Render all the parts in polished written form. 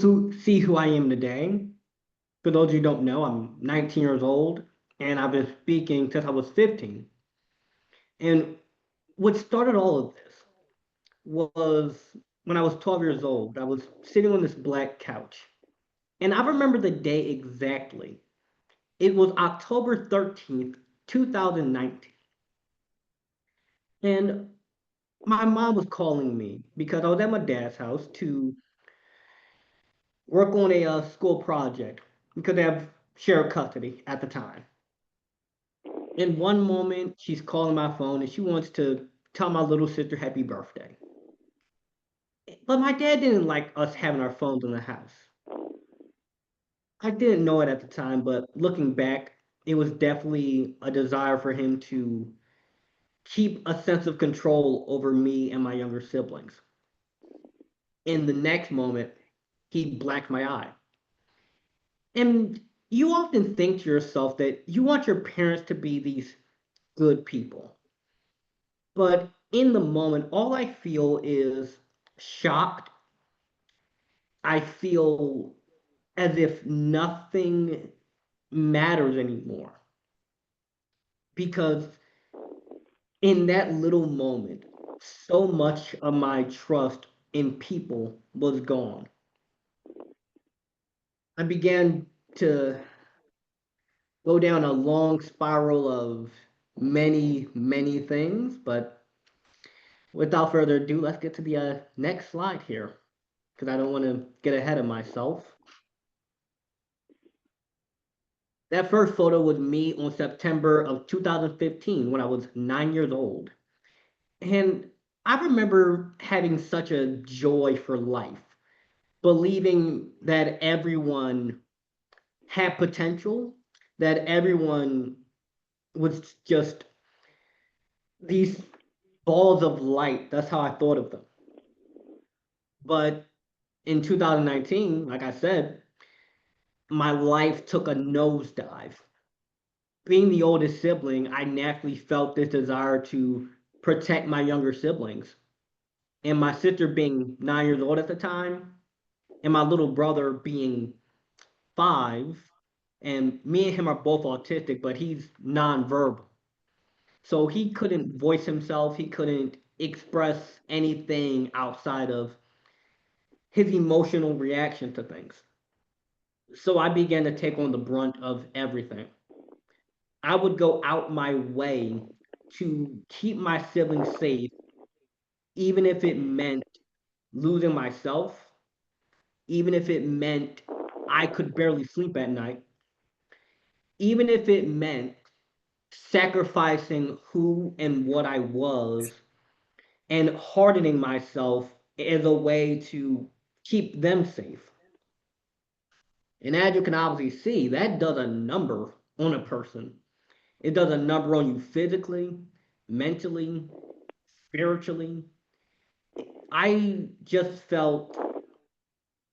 To see who I am today. For those of you who don't know, I'm 19 years old and I've been speaking since I was 15. And what started all of this was when I was 12 years old. I was sitting on this black couch. And I remember the day exactly. It was October 13th, 2019. And my mom was calling me because I was at my dad's house to work on a school project because they have shared custody at the time. In one moment, she's calling my phone and she wants to tell my little sister happy birthday. But my dad didn't like us having our phones in the house. I didn't know it at the time, but looking back, it was definitely a desire for him to keep a sense of control over me and my younger siblings. In the next moment, he blacked my eye. And you often think to yourself that you want your parents to be these good people. But in the moment, all I feel is shocked. I feel as if nothing matters anymore because in that little moment, so much of my trust in people was gone. I began to go down a long spiral of many, many things, but without further ado, let's get to the next slide here because I don't want to get ahead of myself. That first photo was me on September of 2015 when I was 9 years old. And I remember having such a joy for life, believing that everyone had potential, that everyone was just these balls of light. That's how I thought of them. But in 2019, like I said, my life took a nosedive. Being the oldest sibling, I naturally felt this desire to protect my younger siblings. And my sister being 9 years old at the time, and my little brother being 5, and me and him are both autistic, but he's nonverbal. So he couldn't voice himself, he couldn't express anything outside of his emotional reaction to things. So I began to take on the brunt of everything. I would go out my way to keep my siblings safe, even if it meant losing myself, even if it meant I could barely sleep at night, even if it meant sacrificing who and what I was and hardening myself as a way to keep them safe. And as you can obviously see, that does a number on a person. It does a number on you physically, mentally, spiritually. I just felt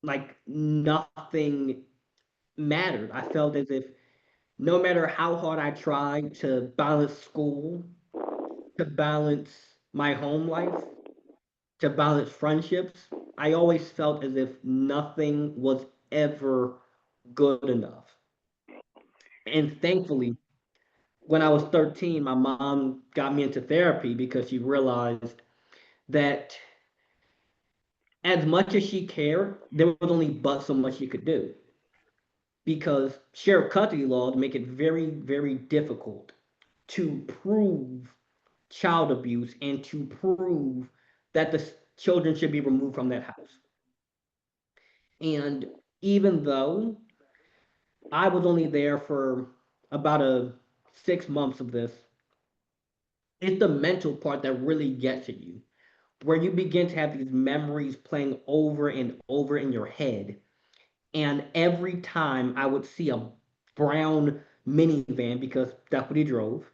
like nothing mattered. I felt as if no matter how hard I tried to balance school, to balance my home life, to balance friendships, I always felt as if nothing was ever good enough. And thankfully, when I was 13, my mom got me into therapy because she realized that as much as she cared, there was only but so much she could do because shared custody laws make it very, very difficult to prove child abuse and to prove that the children should be removed from that house. And even though I was only there for about a 6 months of this, it's the mental part that really gets at you, where you begin to have these memories playing over and over in your head. And every time I would see a brown minivan, because that's what he drove,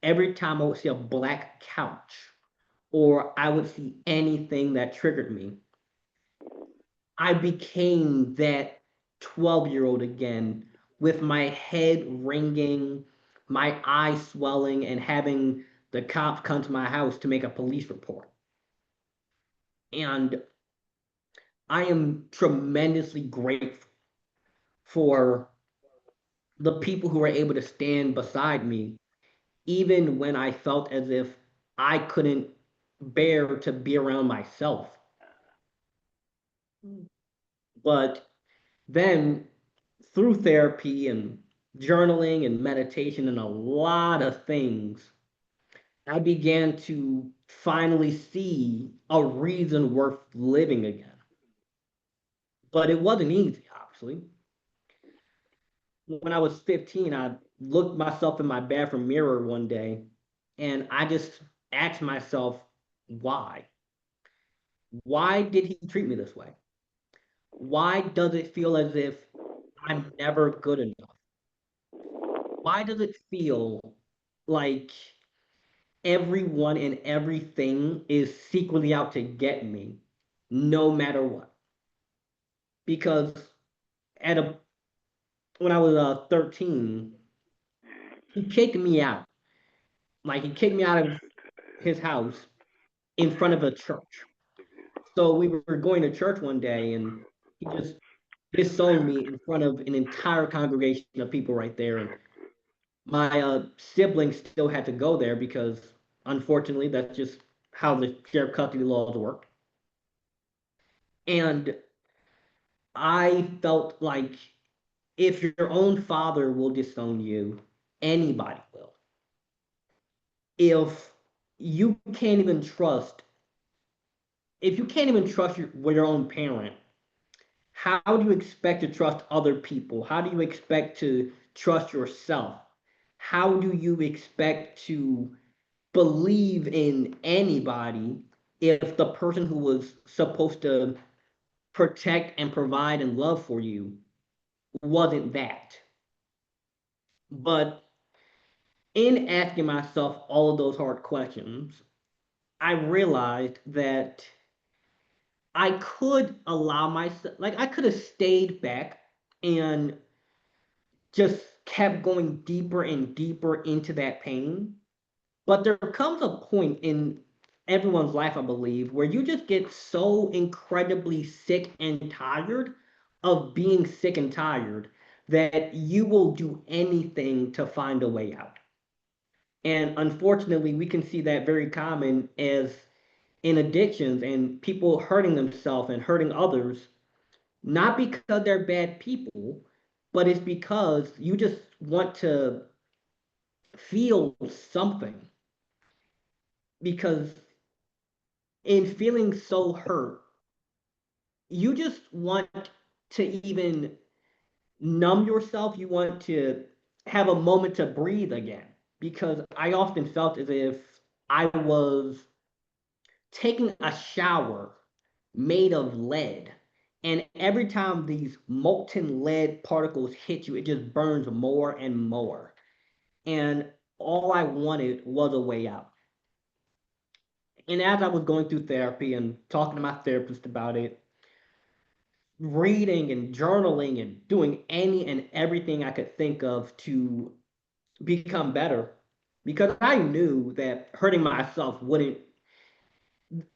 every time I would see a black couch, or I would see anything that triggered me, I became that 12-year-old again with my head ringing, my eyes swelling, and having the cops come to my house to make a police report. And I am tremendously grateful for the people who were able to stand beside me, even when I felt as if I couldn't bear to be around myself. But then through therapy and journaling and meditation and a lot of things, I began to finally see a reason worth living again. But it wasn't easy, obviously. When I was 15, I looked myself in my bathroom mirror one day and I just asked myself, why? Why did he treat me this way? Why does it feel as if I'm never good enough? Why does it feel like everyone and everything is secretly out to get me, no matter what? Because at a when I was 13, he kicked me out. Like he kicked me out of his house in front of a church. So we were going to church one day, and he just disowned me in front of an entire congregation of people right there. And my siblings still had to go there because, unfortunately, that's just how the shared custody laws work. And I felt like if your own father will disown you, anybody will. If you can't even trust, if you can't even trust your own parent, how do you expect to trust other people? How do you expect to trust yourself? How do you expect to believe in anybody if the person who was supposed to protect and provide and love for you wasn't that? But in asking myself all of those hard questions, I realized that I could allow myself, like, I could have stayed back and just kept going deeper and deeper into that pain. But there comes a point in everyone's life, I believe, where you just get so incredibly sick and tired of being sick and tired that you will do anything to find a way out. And unfortunately, we can see that very common as in addictions and people hurting themselves and hurting others, not because they're bad people, but it's because you just want to feel something. Because in feeling so hurt, you just want to even numb yourself. You want to have a moment to breathe again. Because I often felt as if I was taking a shower made of lead. And every time these molten lead particles hit you, it just burns more and more. And all I wanted was a way out. And as I was going through therapy and talking to my therapist about it, reading and journaling and doing any and everything I could think of to become better, because I knew that hurting myself wouldn't,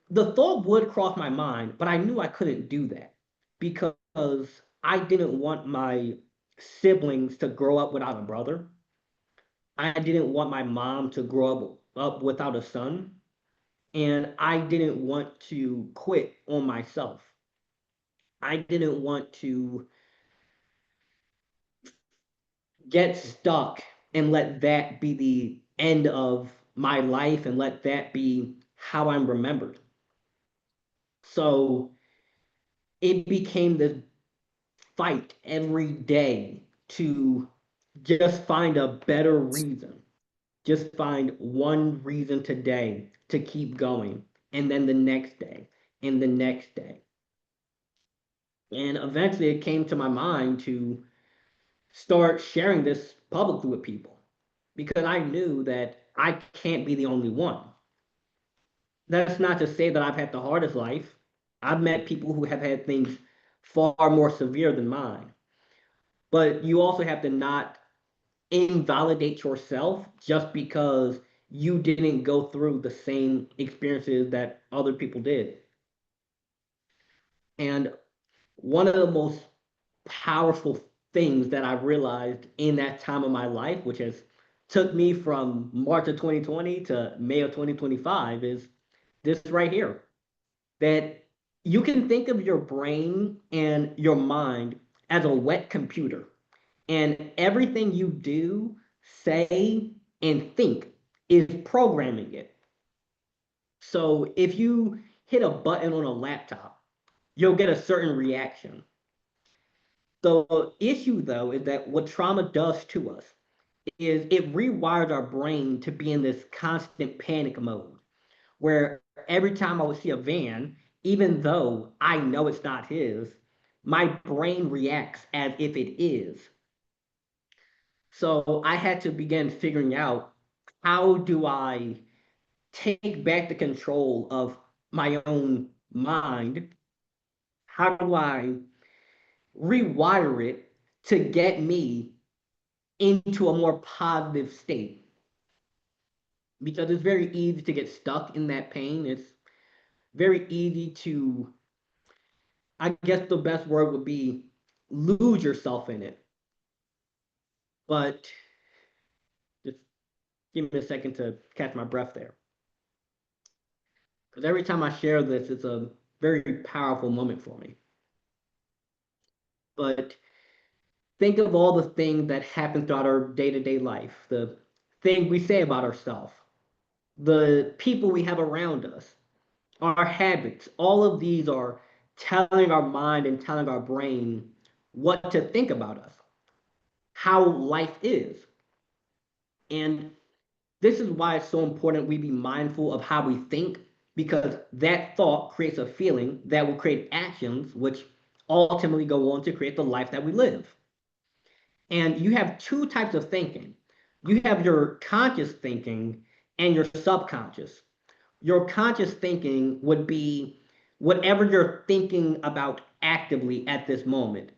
the thought would cross my mind, but I knew I couldn't do that because I didn't want my siblings to grow up without a brother. I didn't want my mom to grow up without a son. And I didn't want to quit on myself. I didn't want to get stuck and let that be the end of my life and let that be how I'm remembered. So it became this fight every day to just find a better reason. Just find one reason today to keep going, and then the next day, and the next day. And eventually it came to my mind to start sharing this publicly with people because I knew that I can't be the only one. That's not to say that I've had the hardest life. I've met people who have had things far more severe than mine. But you also have to not invalidate yourself just because you didn't go through the same experiences that other people did. And one of the most powerful things that I realized in that time of my life, which has took me from March of 2020 to May of 2025, is this right here. That you can think of your brain and your mind as a wet computer, and everything you do, say, and think is programming it. So if you hit a button on a laptop, you'll get a certain reaction. The issue, though, is that what trauma does to us is it rewires our brain to be in this constant panic mode, where every time I would see a van, even though I know it's not his, my brain reacts as if it is. So I had to begin figuring out, how do I take back the control of my own mind? How do I rewire it to get me into a more positive state? Because it's very easy to get stuck in that pain. It's very easy to, I guess the best word would be, lose yourself in it. But just give me a second to catch my breath there. Because every time I share this, it's a very powerful moment for me. But think of all the things that happen throughout our day-to-day life, the things we say about ourselves, the people we have around us, our habits. All of these are telling our mind and telling our brain what to think about us, how life is. And this is why it's so important we be mindful of how we think, because that thought creates a feeling that will create actions, which ultimately go on to create the life that we live. And you have two types of thinking. You have your conscious thinking and your subconscious. Your conscious thinking would be whatever you're thinking about actively at this moment.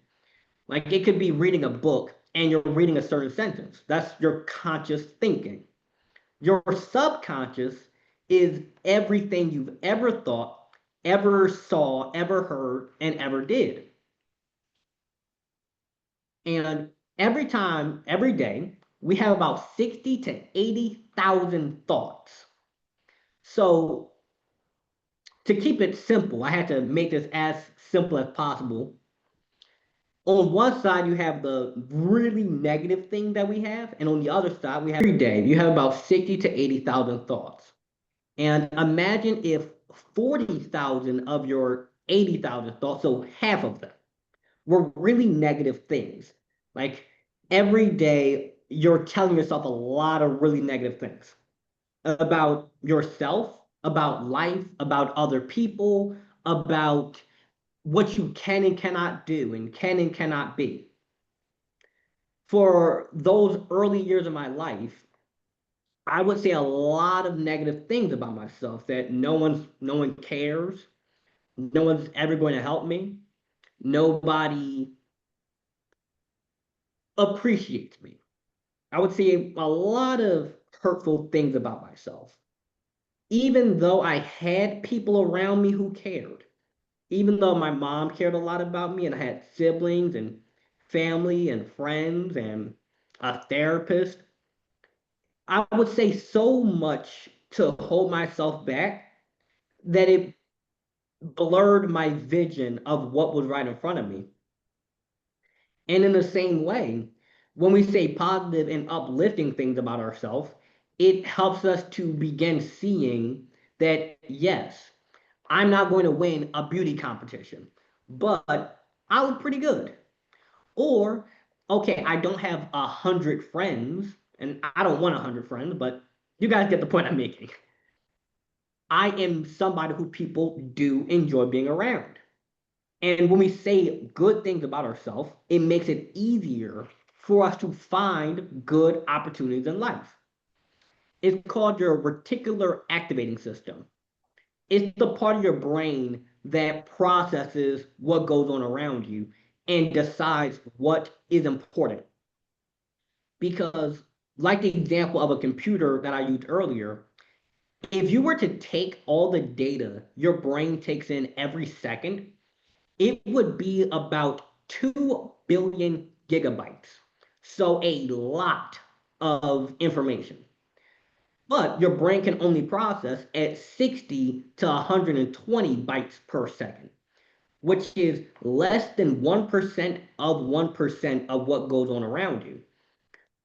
Like it could be reading a book and you're reading a certain sentence. That's your conscious thinking. Your subconscious is everything you've ever thought, ever saw, ever heard, and ever did. And every time, every day, we have about 60 to 80,000 thoughts. So to keep it simple, I had to make this as simple as possible. On one side, you have the really negative thing that we have, and on the other side, we have every day, you have about 60 to 80,000 thoughts. And imagine if 40,000 of your 80,000 thoughts, so half of them, were really negative things. Like every day, you're telling yourself a lot of really negative things about yourself, about life, about other people, about what you can and cannot do and can and cannot be. For those early years of my life, I would say a lot of negative things about myself, that no one cares, no one's ever going to help me, nobody appreciates me. I would say a lot of hurtful things about myself. Even though I had people around me who cared, even though my mom cared a lot about me and I had siblings and family and friends and a therapist, I would say so much to hold myself back that it blurred my vision of what was right in front of me. And in the same way, when we say positive and uplifting things about ourselves, it helps us to begin seeing that, yes, I'm not going to win a beauty competition, but I look pretty good. Or, okay, I don't have 100 friends, and I don't want 100 friends, but you guys get the point I'm making. I am somebody who people do enjoy being around. And when we say good things about ourselves, it makes it easier for us to find good opportunities in life. It's called your reticular activating system. It's the part of your brain that processes what goes on around you and decides what is important. Because, like the example of a computer that I used earlier, if you were to take all the data your brain takes in every second it would be about 2 billion gigabytes. So a lot of information. But your brain can only process at 60 to 120 bytes per second, which is less than 1% of 1% of what goes on around you,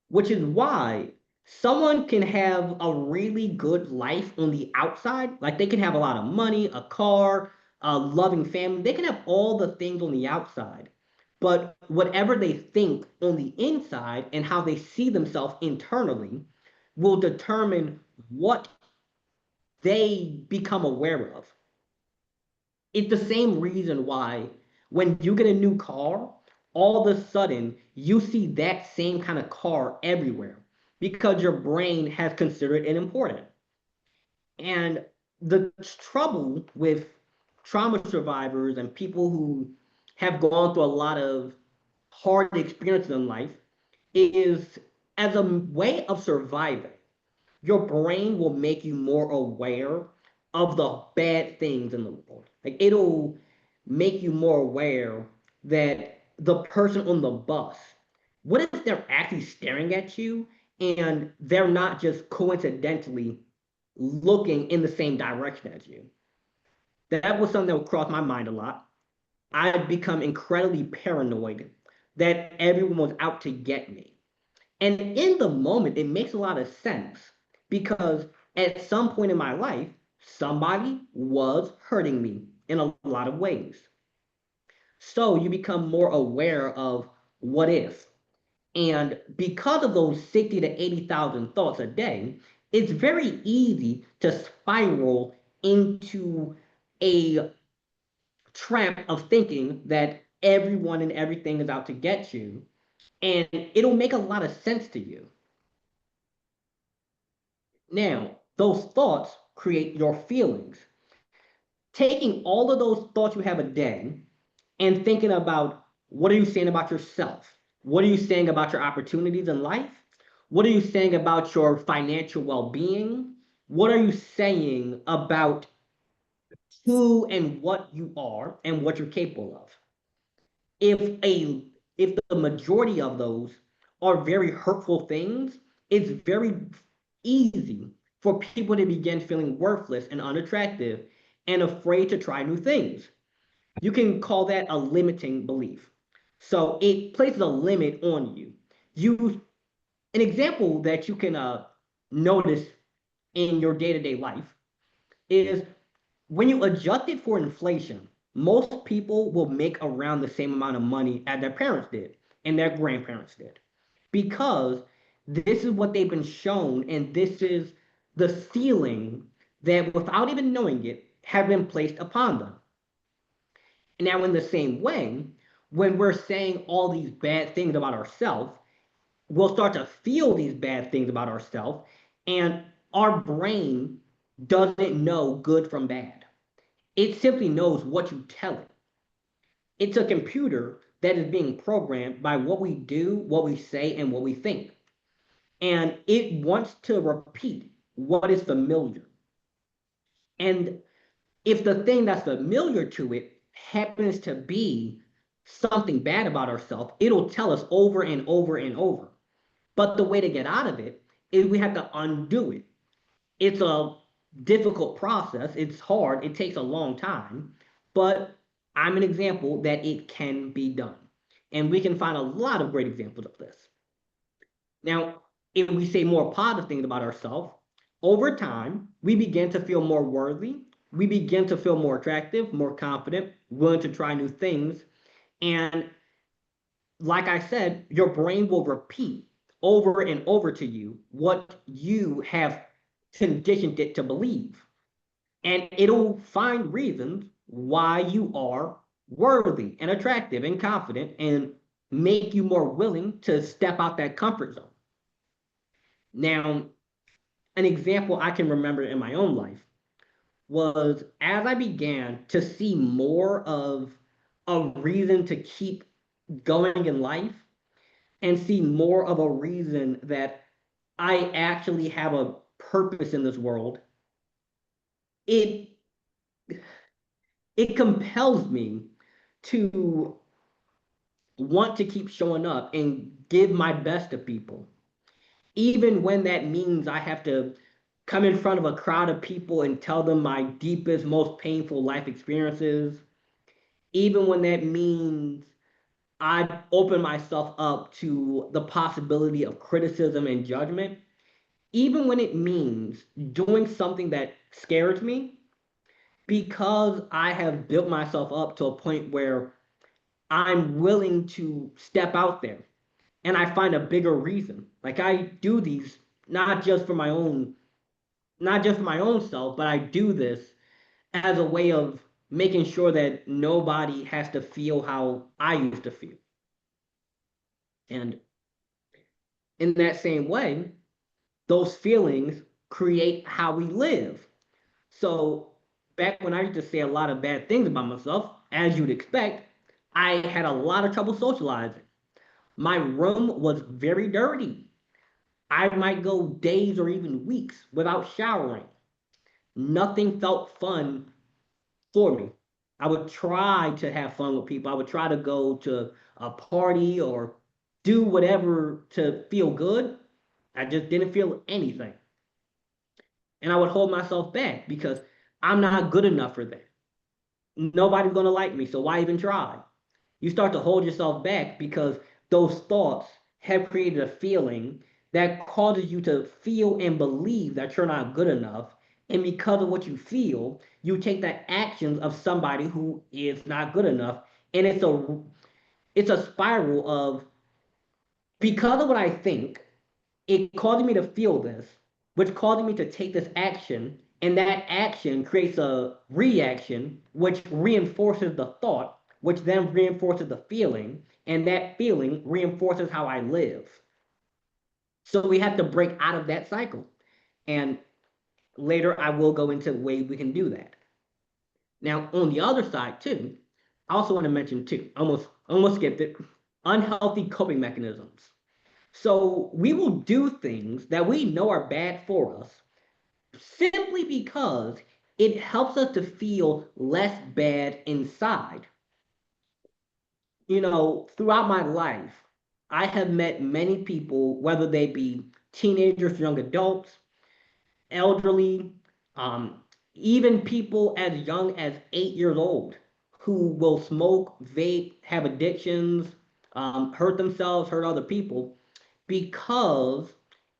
which is why someone can have a really good life on the outside. Like they can have a lot of money, a car, a loving family. They can have all the things on the outside. But whatever they think on the inside and how they see themselves internally will determine what they become aware of. It's the same reason why when you get a new car, all of a sudden you see that same kind of car everywhere because your brain has considered it important. And the trouble with trauma survivors and people who have gone through a lot of hard experiences in life is as a way of surviving your brain will make you more aware of the bad things in the world. Like it'll make you more aware that the person on the bus, what if they're actually staring at you and they're not just coincidentally looking in the same direction as you? That was something that would cross my mind a lot. I'd become incredibly paranoid that everyone was out to get me. And in the moment, it makes a lot of sense because at some point in my life, somebody was hurting me in a lot of ways. So you become more aware of what if. And because of those 60 to 80,000 thoughts a day, it's very easy to spiral into a trap of thinking that everyone and everything is out to get you. And it'll make a lot of sense to you. Now, those thoughts create your feelings. Taking all of those thoughts you have a day and thinking about what are you saying about yourself? What are you saying about your opportunities in life? What are you saying about your financial well being? What are you saying about who and what you are and what you're capable of? If a if the majority of those are very hurtful things, it's very easy for people to begin feeling worthless and unattractive and afraid to try new things. You can call that a limiting belief. So it places a limit on you. You an example that you can notice in your day-to-day life is when you adjust it for inflation, most people will make around the same amount of money as their parents did and their grandparents did because this is what they've been shown and this is the ceiling that without even knowing it have been placed upon them. Now, in the same way, when we're saying all these bad things about ourselves, we'll start to feel these bad things about ourselves, and our brain doesn't know good from bad. It simply knows what you tell it. It's a computer that is being programmed by what we do, what we say, and what we think. And it wants to repeat what is familiar. And if the thing that's familiar to it happens to be something bad about ourselves, it'll tell us over and over and over. But the way to get out of it is we have to undo it. It's a difficult process. It's hard. It takes a long time. But I'm an example that it can be done. And we can find a lot of great examples of this. Now, if we say more positive things about ourselves, over time, we begin to feel more worthy. We begin to feel more attractive, more confident, willing to try new things. And like I said, your brain will repeat over and over to you what you have conditioned it to believe. And it'll find reasons why you are worthy and attractive and confident and make you more willing to step out that comfort zone. Now, an example I can remember in my own life was as I began to see more of a reason to keep going in life and see more of a reason that I actually have a purpose in this world, it it compels me to want to keep showing up and give my best to people, even when that means I have to come in front of a crowd of people and tell them my deepest, most painful life experiences, even when that means I open myself up to the possibility of criticism and judgment, even when it means doing something that scares me, because I have built myself up to a point where I'm willing to step out there and I find a bigger reason. Like I do these not just for my own, not just for my own self, but I do this as a way of making sure that nobody has to feel how I used to feel. And in that same way, those feelings create how we live. So back when I used to say a lot of bad things about myself, as you'd expect, I had a lot of trouble socializing. My room was very dirty. I might go days or even weeks without showering. Nothing felt fun for me. I would try to have fun with people. I would try to go to a party or do whatever to feel good. I just didn't feel anything. And I would hold myself back because I'm not good enough for that. Nobody's going to like me, so why even try? You start to hold yourself back because those thoughts have created a feeling that causes you to feel and believe that you're not good enough. And because of what you feel, you take the actions of somebody who is not good enough. And it's a spiral of, because of what I think, it causing me to feel this, which causing me to take this action, and that action creates a reaction, which reinforces the thought, which then reinforces the feeling, and that feeling reinforces how I live. So we have to break out of that cycle. And later I will go into ways we can do that. Now, on the other side, too, I also want to mention, too, almost skipped it, unhealthy coping mechanisms. So we will do things that we know are bad for us simply because it helps us to feel less bad inside. Throughout my life, I have met many people, whether they be teenagers, young adults, elderly, um, even people as young as 8 years old who will smoke, vape, have addictions, hurt themselves, hurt other people, because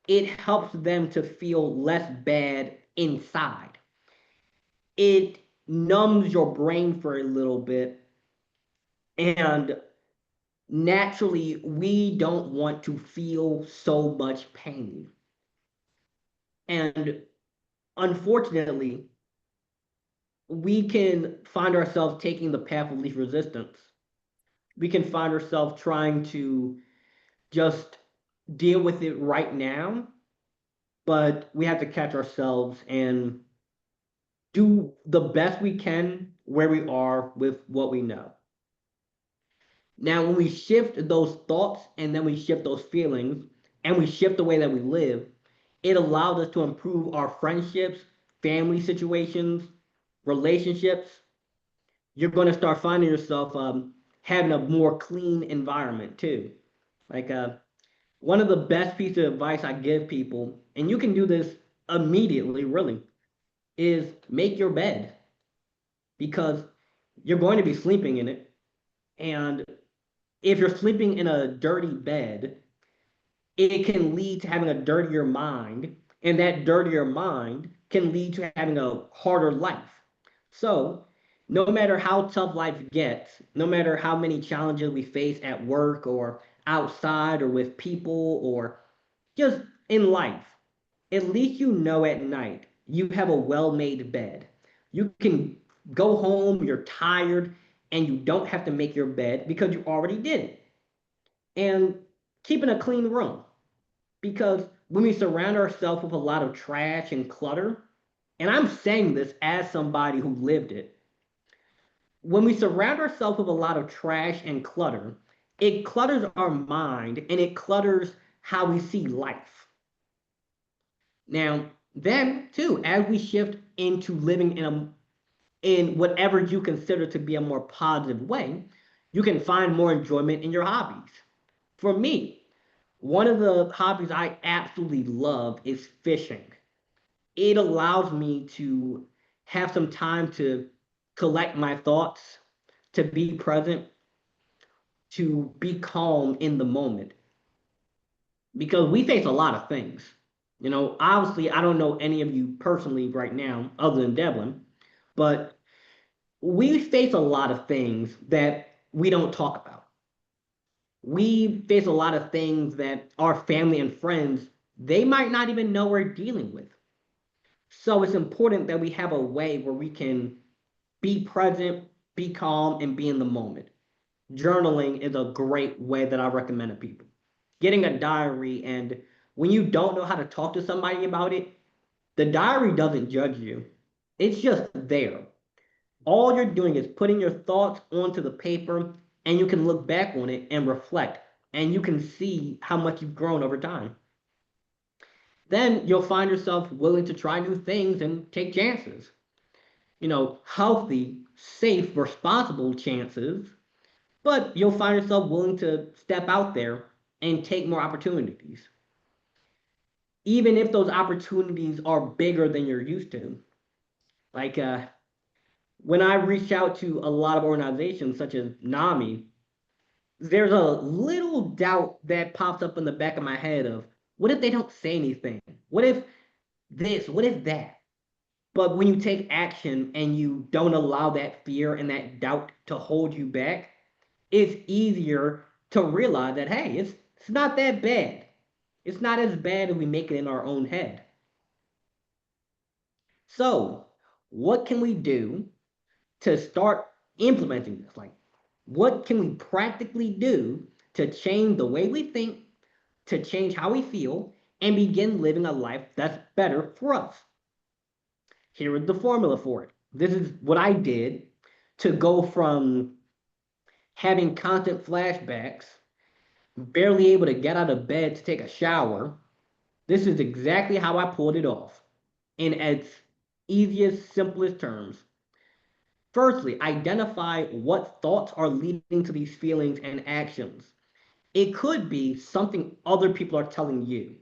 it helps them to feel less bad inside. It numbs your brain for a little bit, and naturally, we don't want to feel so much pain. And unfortunately, we can find ourselves taking the path of least resistance. We can find ourselves trying to just deal with it right now, but we have to catch ourselves and do the best we can where we are with what we know. Now, when we shift those thoughts and then we shift those feelings and we shift the way that we live, it allows us to improve our friendships, family situations, relationships. You're going to start finding yourself having a more clean environment too. Like one of the best pieces of advice I give people, and you can do this immediately, really, is make your bed, because you're going to be sleeping in it. And if you're sleeping in a dirty bed, it can lead to having a dirtier mind, and that dirtier mind can lead to having a harder life. So, no matter how tough life gets, no matter how many challenges we face at work or outside or with people or just in life, at least you know at night you have a well made bed. You can go home, you're tired, and you don't have to make your bed because you already did it. And keeping a clean room, because when we surround ourselves with a lot of trash and clutter, and I'm saying this as somebody who lived it, when we surround ourselves with a lot of trash and clutter, it clutters our mind and it clutters how we see life. Now, then, too, as we shift into living in whatever you consider to be a more positive way, you can find more enjoyment in your hobbies. For me, one of the hobbies I absolutely love is fishing. It allows me to have some time to collect my thoughts, to be present, to be calm in the moment. Because we face a lot of things. Obviously, I don't know any of you personally right now, other than Devlin, but we face a lot of things that we don't talk about. We face a lot of things that our family and friends, they might not even know we're dealing with. So it's important that we have a way where we can be present, be calm, and be in the moment. Journaling is a great way that I recommend to people. Getting a diary, and when you don't know how to talk to somebody about it, the diary doesn't judge you. It's just there. All you're doing is putting your thoughts onto the paper, and you can look back on it and reflect, and you can see how much you've grown over time. Then you'll find yourself willing to try new things and take chances. Healthy, safe, responsible chances, but you'll find yourself willing to step out there and take more opportunities, even if those opportunities are bigger than you're used to. Like when I reach out to a lot of organizations such as NAMI, there's a little doubt that pops up in the back of my head of what if they don't say anything? What if this? What if that? But when you take action and you don't allow that fear and that doubt to hold you back, it's easier to realize that, hey, it's not that bad. It's not as bad as we make it in our own head. So, what can we do to start implementing this? Like, what can we practically do to change the way we think, to change how we feel, and begin living a life that's better for us? Here is the formula for it. This is what I did to go from having constant flashbacks, barely able to get out of bed to take a shower. This is exactly how I pulled it off in its easiest, simplest terms. Firstly, identify what thoughts are leading to these feelings and actions. It could be something other people are telling you.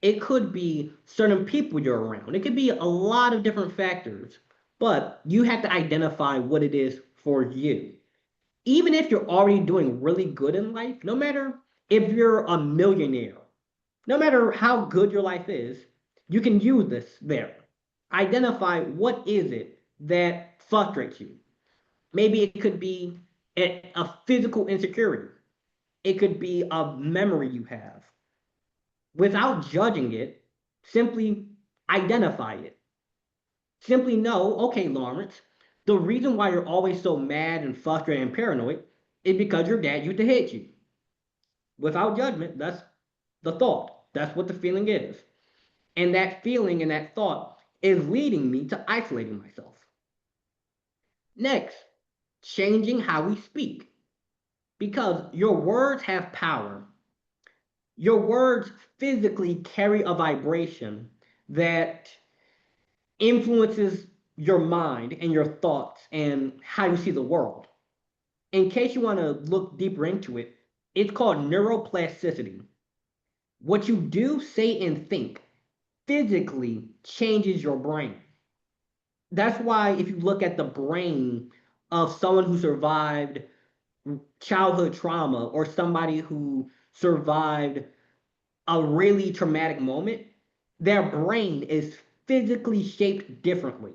It could be certain people you're around. It could be a lot of different factors, but you have to identify what it is for you. Even if you're already doing really good in life, no matter if you're a millionaire, no matter how good your life is, you can use this there. Identify what is it that frustrates you. Maybe it could be a physical insecurity. It could be a memory you have. Without judging it, simply identify it. Simply know, okay, Lawrence, the reason why you're always so mad and frustrated and paranoid is because your dad used to hit you. Without judgment, that's the thought. That's what the feeling is. And that feeling and that thought is leading me to isolating myself. Next, changing how we speak. Because your words have power. Your words physically carry a vibration that influences your mind and your thoughts and how you see the world. In case you want to look deeper into it, it's called neuroplasticity. What you do, say, and think physically changes your brain. That's why if you look at the brain of someone who survived childhood trauma or somebody who survived a really traumatic moment, their brain is physically shaped differently.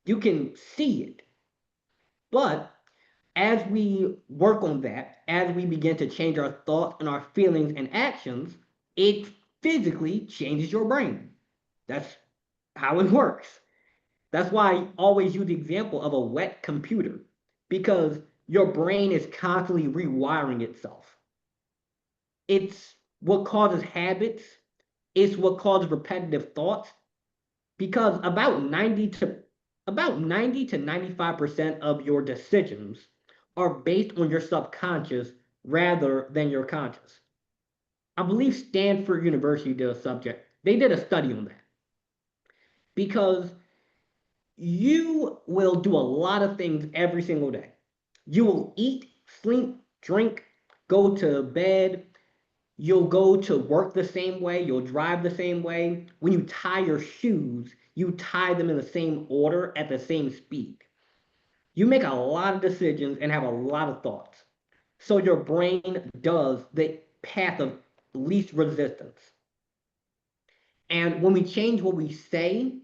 You can see it. But as we work on that, as we begin to change our thoughts and our feelings and actions, it physically changes your brain. That's how it works. That's why I always use the example of a wet computer, because your brain is constantly rewiring itself. It's what causes habits, it's what causes repetitive thoughts, because about 90 to 95% of your decisions are based on your subconscious rather than your conscious. I believe Stanford University did a subject. They did a study on that because you will do a lot of things every single day. You will eat, sleep, drink, go to bed. You'll go to work the same way. You'll drive the same way. When you tie your shoes, you tie them in the same order at the same speed. You make a lot of decisions and have a lot of thoughts. So your brain does the path of least resistance. And when we change what we say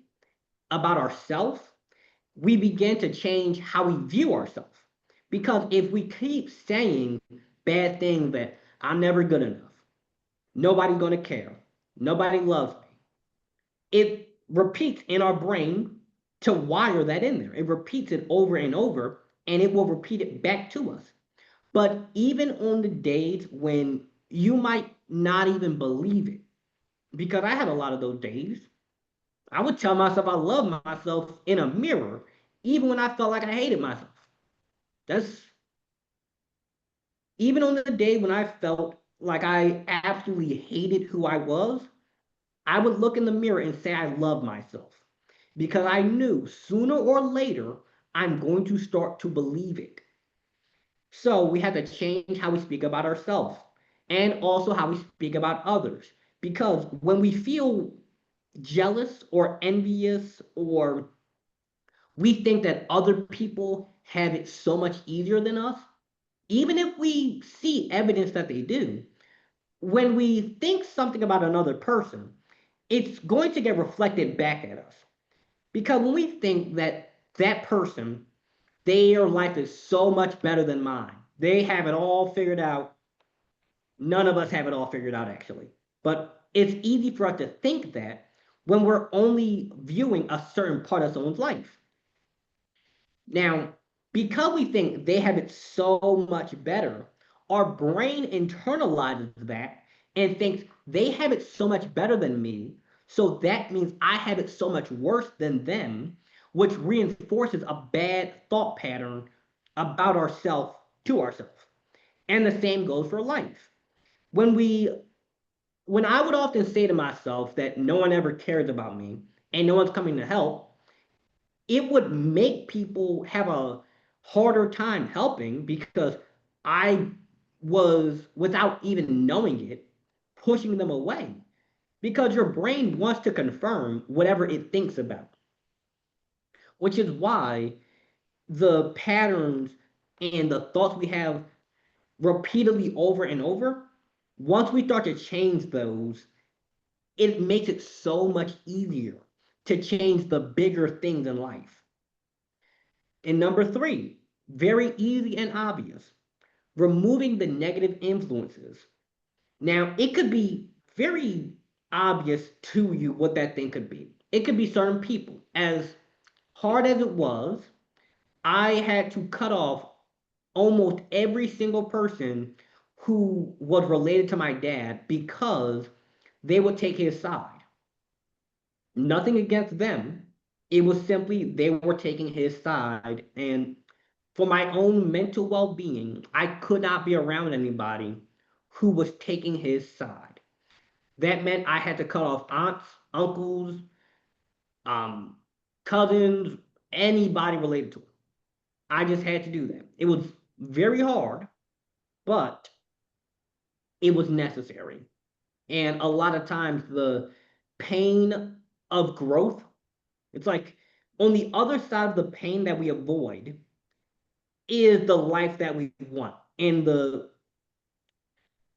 about ourselves, we begin to change how we view ourselves. Because if we keep saying bad things that I'm never good enough, nobody's going to care, nobody loves me, it repeats in our brain to wire that in there. It repeats it over and over, and it will repeat it back to us. But even on the days when you might not even believe it, because I had a lot of those days, I would tell myself I love myself in a mirror, even when I felt like I hated myself. That's even on the day when I felt like I absolutely hated who I was, I would look in the mirror and say I love myself because I knew sooner or later I'm going to start to believe it. So we have to change how we speak about ourselves and also how we speak about others. Because when we feel jealous or envious, or we think that other people have it so much easier than us, even if we see evidence that they do, when we think something about another person, it's going to get reflected back at us. Because when we think that that person, their life is so much better than mine, they have it all figured out. None of us have it all figured out, actually. But it's easy for us to think that when we're only viewing a certain part of someone's life. Now, because we think they have it so much better, our brain internalizes that and thinks they have it so much better than me. So that means I have it so much worse than them, which reinforces a bad thought pattern about ourselves to ourselves. And the same goes for life. When we when I would often say to myself that no one ever cares about me and no one's coming to help, it would make people have a harder time helping because I was, without even knowing it, pushing them away. Because your brain wants to confirm whatever it thinks about, which is why the patterns and the thoughts we have repeatedly over and over, once we start to change those, it makes it so much easier to change the bigger things in life. And number three, very easy and obvious, removing the negative influences. Now, it could be very obvious to you what that thing could be. It could be certain people. As hard as it was, I had to cut off almost every single person who was related to my dad because they would take his side. Nothing against them. It was simply they were taking his side. And for my own mental well being, I could not be around anybody who was taking his side. That meant I had to cut off aunts, uncles, um, cousins, anybody related to him. I just had to do that. It was very hard, but it was necessary. And a lot of times, the pain of growth, it's like on the other side of the pain that we avoid is the life that we want. And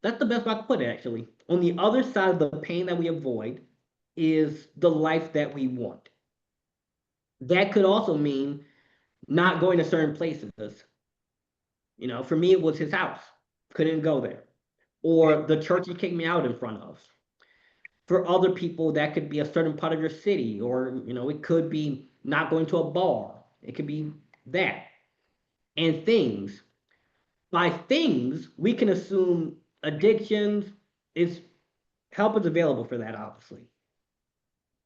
that's the best way I could put it, actually. On the other side of the pain that we avoid is the life that we want. That could also mean not going to certain places. For me, it was his house. Couldn't go there. Or the church he kicked me out in front of. For other people, that could be a certain part of your city, or, it could be not going to a bar. It could be that. And things. By things, we can assume addictions is help is available for that, obviously.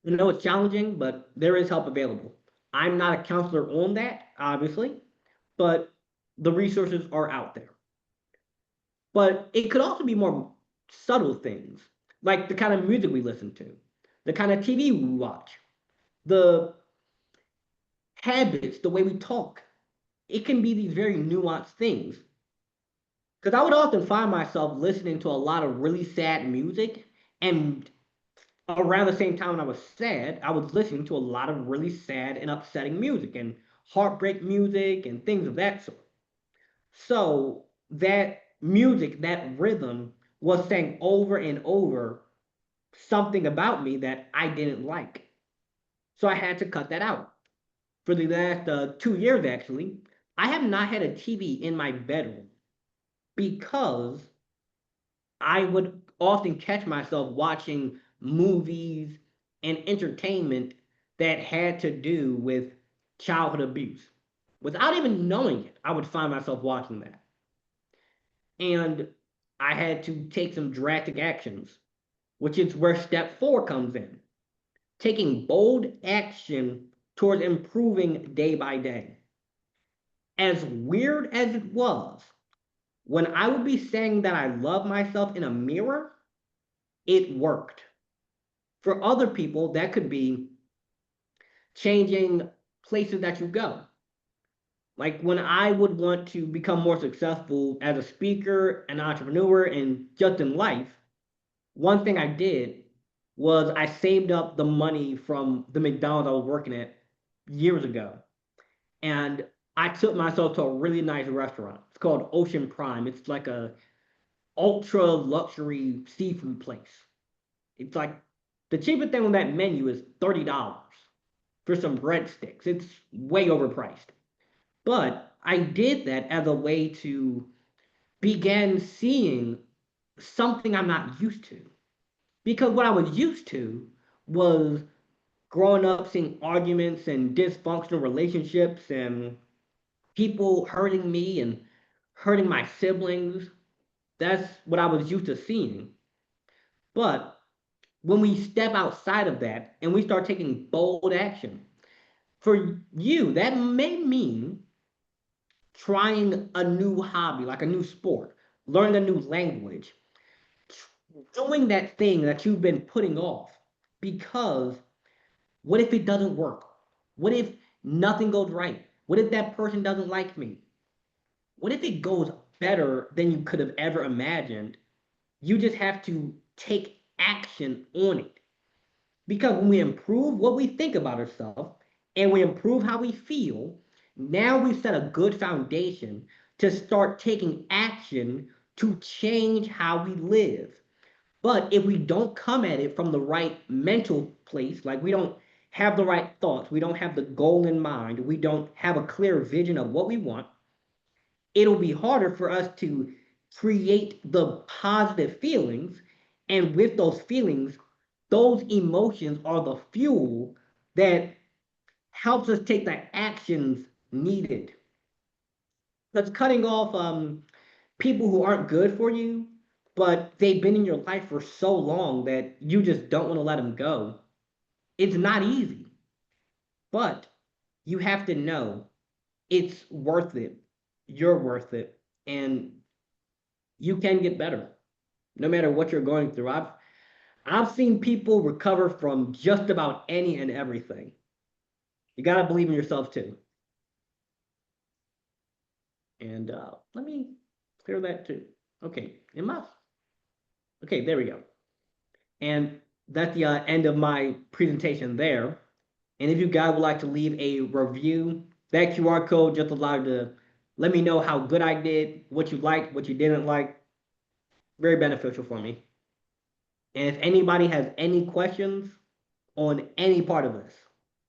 It's challenging, but there is help available. I'm not a counselor on that, obviously, but the resources are out there. But it could also be more subtle things, like the kind of music we listen to, the kind of TV we watch, the habits, the way we talk. It can be these very nuanced things. Because I would often find myself listening to a lot of really sad music, and around the same time when I was sad, I was listening to a lot of really sad and upsetting music and heartbreak music and things of that sort. So that music, that rhythm was saying over and over something about me that I didn't like. So I had to cut that out. For the last 2 years, actually, I have not had a TV in my bedroom because I would often catch myself watching movies and entertainment that had to do with childhood abuse. Without even knowing it, I would find myself watching that. And I had to take some drastic actions, which is where step 4 comes in, taking bold action towards improving day by day. As weird as it was, when I would be saying that I love myself in a mirror, it worked. For other people, that could be changing places that you go. Like when I would want to become more successful as a speaker, an entrepreneur, and just in life, one thing I did was I saved up the money from the McDonald's I was working at years ago. And I took myself to a really nice restaurant. It's called Ocean Prime. It's like a ultra luxury seafood place. It's like the cheapest thing on that menu is $30 for some breadsticks. It's way overpriced. But I did that as a way to begin seeing something I'm not used to. Because what I was used to was growing up seeing arguments and dysfunctional relationships and people hurting me and hurting my siblings. That's what I was used to seeing. But when we step outside of that and we start taking bold action, for you, that may mean trying a new hobby, like a new sport, learning a new language, doing that thing that you've been putting off. Because what if it doesn't work? What if nothing goes right? What if that person doesn't like me? What if it goes better than you could have ever imagined? You just have to take action on it. Because when we improve what we think about ourselves and we improve how we feel, now we've set a good foundation to start taking action to change how we live. But if we don't come at it from the right mental place, like we don't have the right thoughts, we don't have the goal in mind, we don't have a clear vision of what we want, it'll be harder for us to create the positive feelings. And with those feelings, those emotions are the fuel that helps us take the actions needed. That's cutting off people who aren't good for you, but they've been in your life for so long that you just don't want to let them go. It's not easy, but you have to know it's worth it. You're worth it. And you can get better no matter what you're going through. I've seen people recover from just about any and everything. You got to believe in yourself too. And let me clear that too. Okay, enough. Okay, there we go. And that's the end of my presentation there. And if you guys would like to leave a review, that QR code just allowed to let me know how good I did, what you liked, what you didn't like. Very beneficial for me. And if anybody has any questions on any part of this,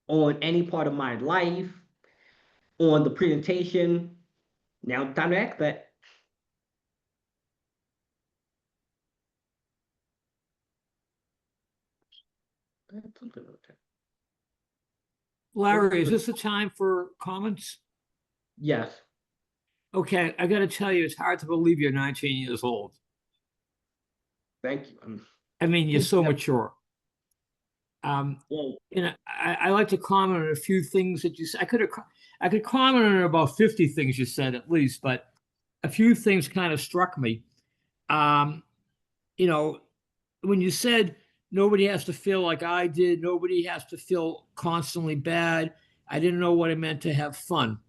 on any part of my life, on the presentation, now time to ask that. Larry, is this the time for comments? Yes. Okay, I got to tell you, it's hard to believe you're 19 years old. Thank you. I mean, you're so Yep. mature. Well, I like to comment on a few things that you said. I could comment on about 50 things you said at least, but a few things kind of struck me. Um, you know, when you said nobody has to feel like I did, nobody has to feel constantly bad. I didn't know what it meant to have fun,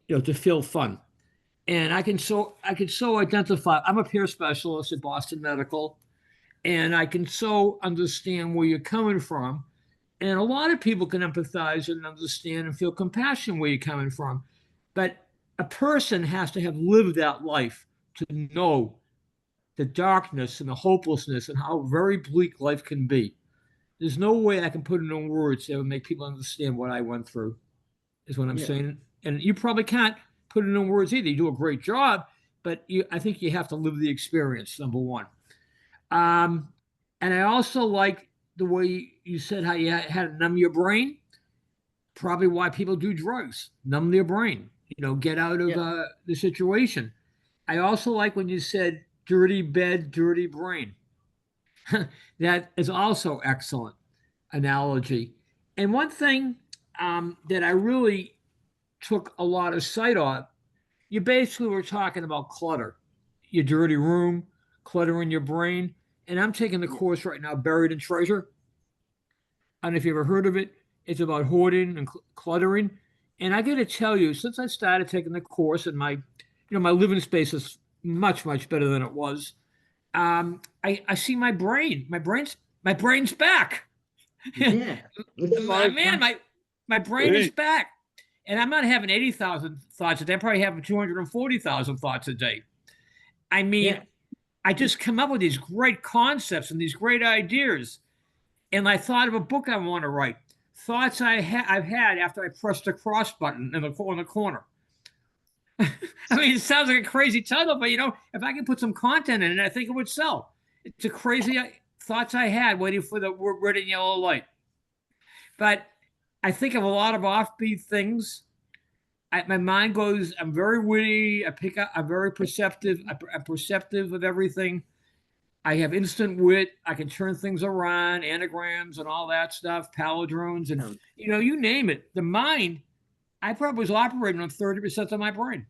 to feel fun. And I can so identify. I'm a peer specialist at Boston Medical, and I can so understand where you're coming from. And a lot of people can empathize and understand and feel compassion where you're coming from. But a person has to have lived that life to know the darkness and the hopelessness and how very bleak life can be. There's no way I can put it in words that would make people understand what I went through, is what I'm Yeah. saying. And you probably can't put it in words either. You do a great job, but I think you have to live the experience, number one. Um, and I also like the way you said how you had to numb your brain. Probably why people do drugs, numb their brain, get out of Yeah. the situation. I also like when you said dirty bed, dirty brain. That is also excellent analogy. And one thing that I really took a lot of sight on, you basically were talking about clutter, your dirty room, clutter in your brain. And I'm taking the Yeah. course right now, Buried in Treasure. I don't know if you ever heard of it. It's about hoarding and cluttering. And I got to tell you, since I started taking the course, and my living space is much, much better than it was. I see my brain's back. Yeah. Oh It's my Man, God. my brain is Hey, back. And I'm not having 80,000 thoughts a day. I'm probably having 240,000 thoughts a day. I mean, yeah. I just come up with these great concepts and these great ideas. And I thought of a book I want to write. Thoughts I've had after I pressed the cross button in the corner. I mean, it sounds like a crazy title, but if I can put some content in it, I think it would sell. It's a crazy thoughts I had waiting for the red and yellow light. But I think of a lot of offbeat things. My mind goes. I'm very witty. I pick up. I'm very perceptive. I'm perceptive of everything. I have instant wit. I can turn things around, anagrams and all that stuff, palindromes, and Um, you name it. The mind, I probably was operating on 30% of my brain.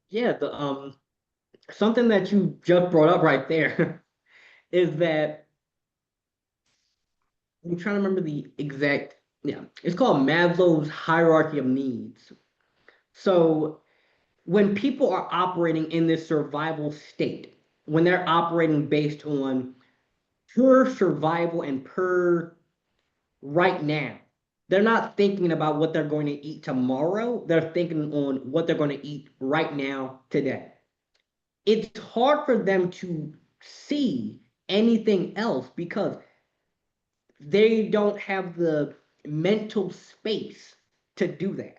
yeah. The something that you just brought up right there is that I'm trying to remember the exact. Yeah, it's called Maslow's hierarchy of needs. So when people are operating in this survival state, when they're operating based on pure survival and pure right now, they're not thinking about what they're going to eat tomorrow. They're thinking on what they're going to eat right now, today. It's hard for them to see anything else because they don't have the mental space to do that.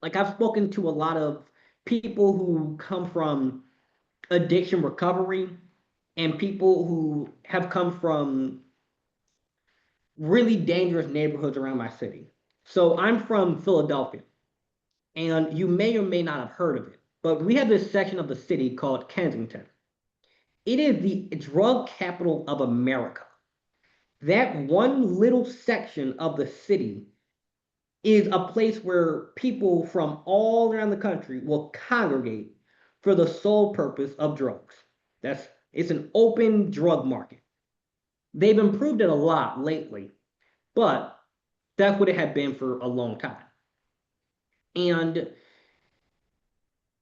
Like I've spoken to a lot of people who come from addiction recovery and people who have come from really dangerous neighborhoods around my city. So I'm from Philadelphia, and you may or may not have heard of it, but we have this section of the city called Kensington. It is the drug capital of America. That one little section of the city is a place where people from all around the country will congregate for the sole purpose of drugs. That's it's an open drug market. They've improved it a lot lately, but that's what it had been for a long time. And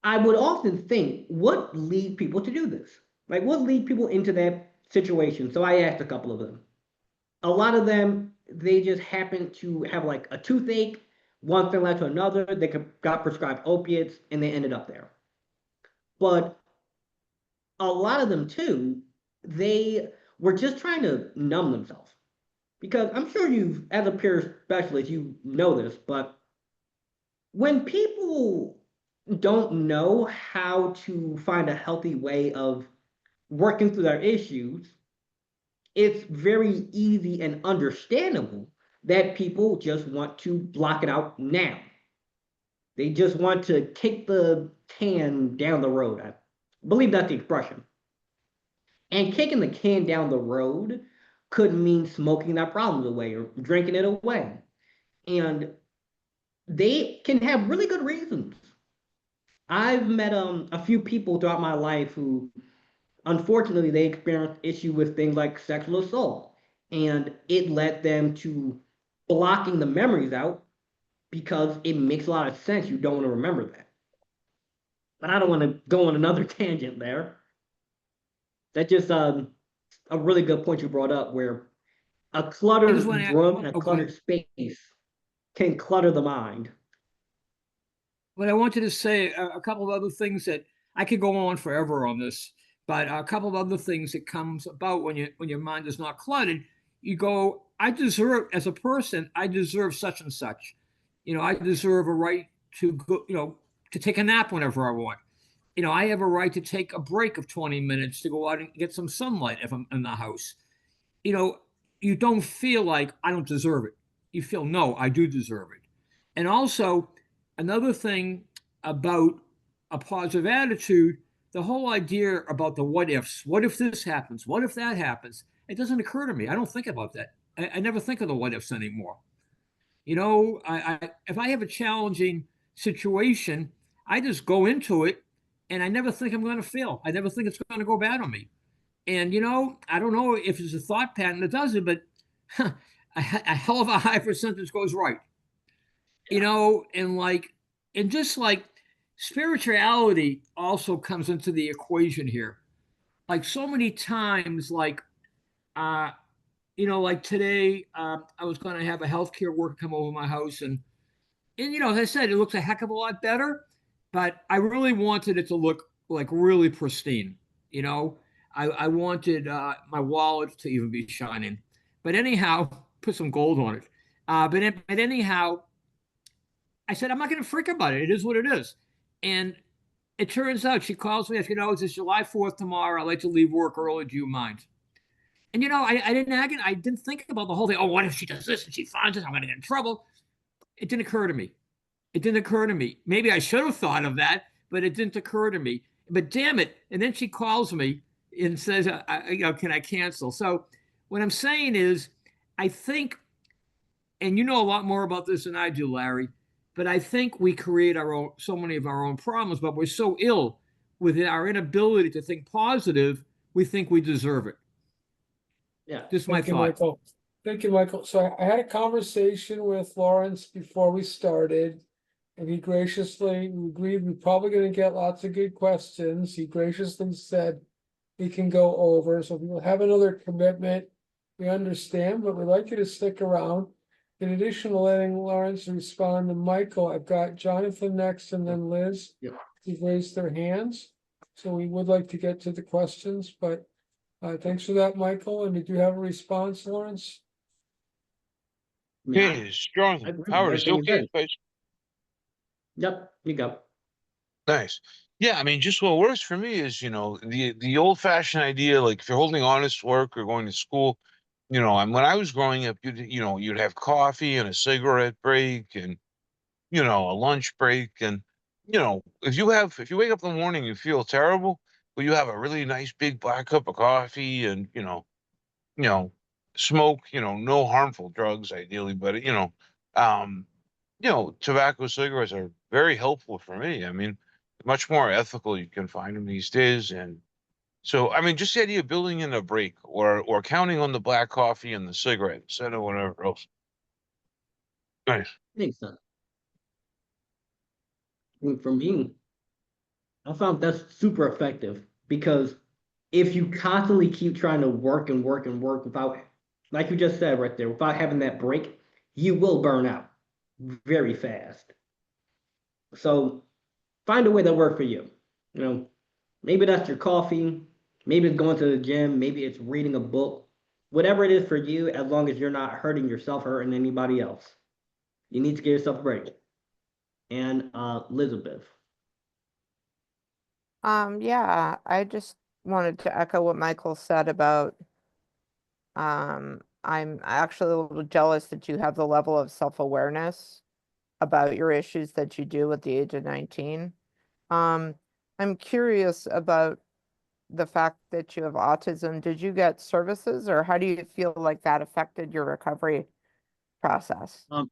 I would often think, what lead people to do this? Like, what lead people into that situation? So I asked a couple of them. A lot of them, they just happened to have like a toothache. One thing led to another. They got prescribed opiates and they ended up there. But a lot of them, too, they were just trying to numb themselves. Because I'm sure you've, as a peer specialist, you know this, but when people don't know how to find a healthy way of working through their issues, it's very easy and understandable that people just want to block it out now. They just want to kick the can down the road. I believe that's the expression. And kicking the can down the road could mean smoking that problems away or drinking it away. And they can have really good reasons. I've met a few people throughout my life who unfortunately they experienced issue with things like sexual assault, and it led them to blocking the memories out because it makes a lot of sense. You don't want to remember that. But I don't want to go on another tangent there. That just a really good point you brought up where a I just want cluttered to, room and a oh, go ahead. cluttered space can clutter the mind. But I wanted to say a couple of other things that I could go on forever on this, but a couple of other things that comes about when your mind is not cluttered. You go, I deserve as a person, I deserve such and such. I deserve a right to go, to take a nap whenever I want. I have a right to take a break of 20 minutes to go out and get some sunlight if I'm in the house. You know, you don't feel like I don't deserve it. You feel, no, I do deserve it. And also, another thing about a positive attitude, the whole idea about the what ifs. What if this happens? What if that happens? It doesn't occur to me. I don't think about that. I never think of the what ifs anymore. If I have a challenging situation, I just go into it and I never think I'm going to fail. I never think it's going to go bad on me. And, I don't know if it's a thought pattern that does it, but a hell of a high percentage goes right. And just like spirituality also comes into the equation here. Like so many times, uh, like today, I was going to have a healthcare worker come over my house, and as I said, it looks a heck of a lot better, but I really wanted it to look like really pristine. I wanted my wallet to even be shining, but anyhow, put some gold on it. But anyhow, I said I'm not going to freak about it. It is what it is, and it turns out she calls me. It's July 4th tomorrow. I'd like to leave work early. Do you mind? And I didn't think about the whole thing. Oh, what if she does this and she finds this? I'm going to get in trouble. It didn't occur to me. It didn't occur to me. Maybe I should have thought of that, but it didn't occur to me. But damn it! And then she calls me and says, "Can I cancel?" So what I'm saying is, I think, and you know a lot more about this than I do, Larry. But I think we create so many of our own problems. But we're so ill with our inability to think positive. We think we deserve it. Yeah. Just my Thank you, thought. Michael. Thank you, Michael. So I had a conversation with Lawrence before we started, and he graciously agreed we're probably going to get lots of good questions. He graciously said we can go over. So if we'll have another commitment, we understand, but we'd like you to stick around. In addition to letting Lawrence respond to Michael, I've got Jonathan next and then Liz. Yep. Who've raised their hands. So we would like to get to the questions, but thanks for that, Michael. And did you have a response, Lawrence? I mean, Hey, it's I Jonathan. agree with Howard, is it everything you okay said. if I? Yep, you go. Nice. Yeah, I mean, just what works for me is, the old-fashioned idea, like if you're holding honest work or going to school, and when I was growing up, you'd have coffee and a cigarette break and, a lunch break. And, if you wake up in the morning, you feel terrible, but you have a really nice big black cup of coffee and, you know, smoke, no harmful drugs ideally, but, um, tobacco cigarettes are very helpful for me. I mean, much more ethical you can find them these days. And so, I mean, just the idea of building in a break or counting on the black coffee and the cigarette instead of whatever else. Nice. Makes sense. And for me, I found that's super effective because if you constantly keep trying to work and work and work without, like you just said right there, without having that break, you will burn out very fast. So find a way that works for you. You know, maybe that's your coffee, maybe it's going to the gym, maybe it's reading a book, whatever it is for you, as long as you're not hurting yourself or hurting anybody else. You need to give yourself a break. And Elizabeth. Yeah, I just wanted to echo what Michael said about I'm actually a little jealous that you have the level of self-awareness about your issues that you do at the age of 19. Um, I'm curious about the fact that you have autism. Did you get services or how do you feel like that affected your recovery process? Um,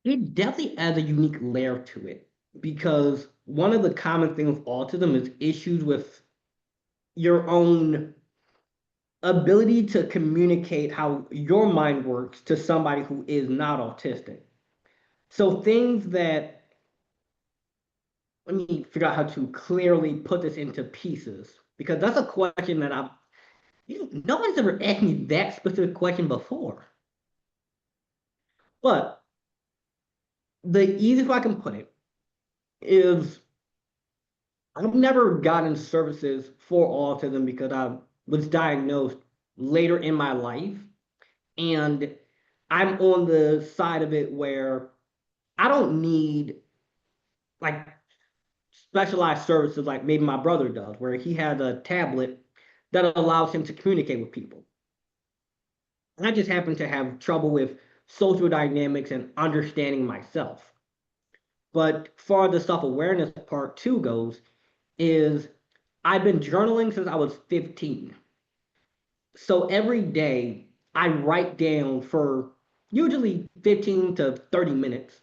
it definitely adds a unique layer to it because one of the common things with autism is issues with your own ability to communicate how your mind works to somebody who is not autistic. So things that, let me figure out how to clearly put this into pieces, because that's a question that no one's ever asked me that specific question before. But the easiest way I can put it is I've never gotten services for autism because I was diagnosed later in my life. And I'm on the side of it where I don't need like specialized services like maybe my brother does, where he has a tablet that allows him to communicate with people. And I just happen to have trouble with social dynamics and understanding myself. But far the self-awareness part two goes, is I've been journaling since I was 15. So every day I write down for usually 15 to 30 minutes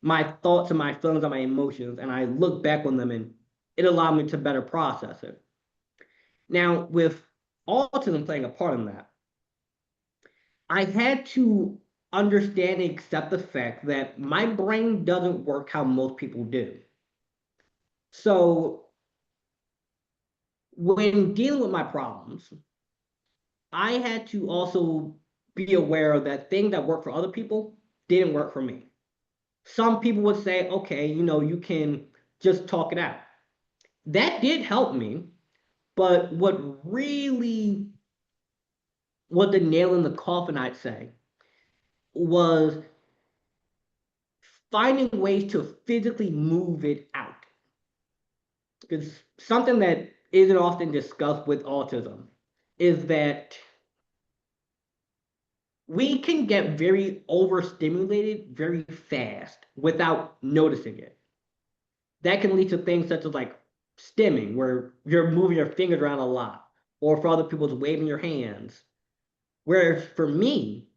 my thoughts and my feelings and my emotions, and I look back on them and it allowed me to better process it. Now, with autism playing a part in that, I had to understand and accept the fact that my brain doesn't work how most people do. So when dealing with my problems, I had to also be aware that things that work for other people didn't work for me. Some people would say, okay, you can just talk it out. That did help me, but what the nail in the coffin, I'd say, was finding ways to physically move it out. Because something that isn't often discussed with autism is that we can get very overstimulated very fast without noticing it. That can lead to things such as like stimming, where you're moving your fingers around a lot, or for other people, it's waving your hands. Whereas for me,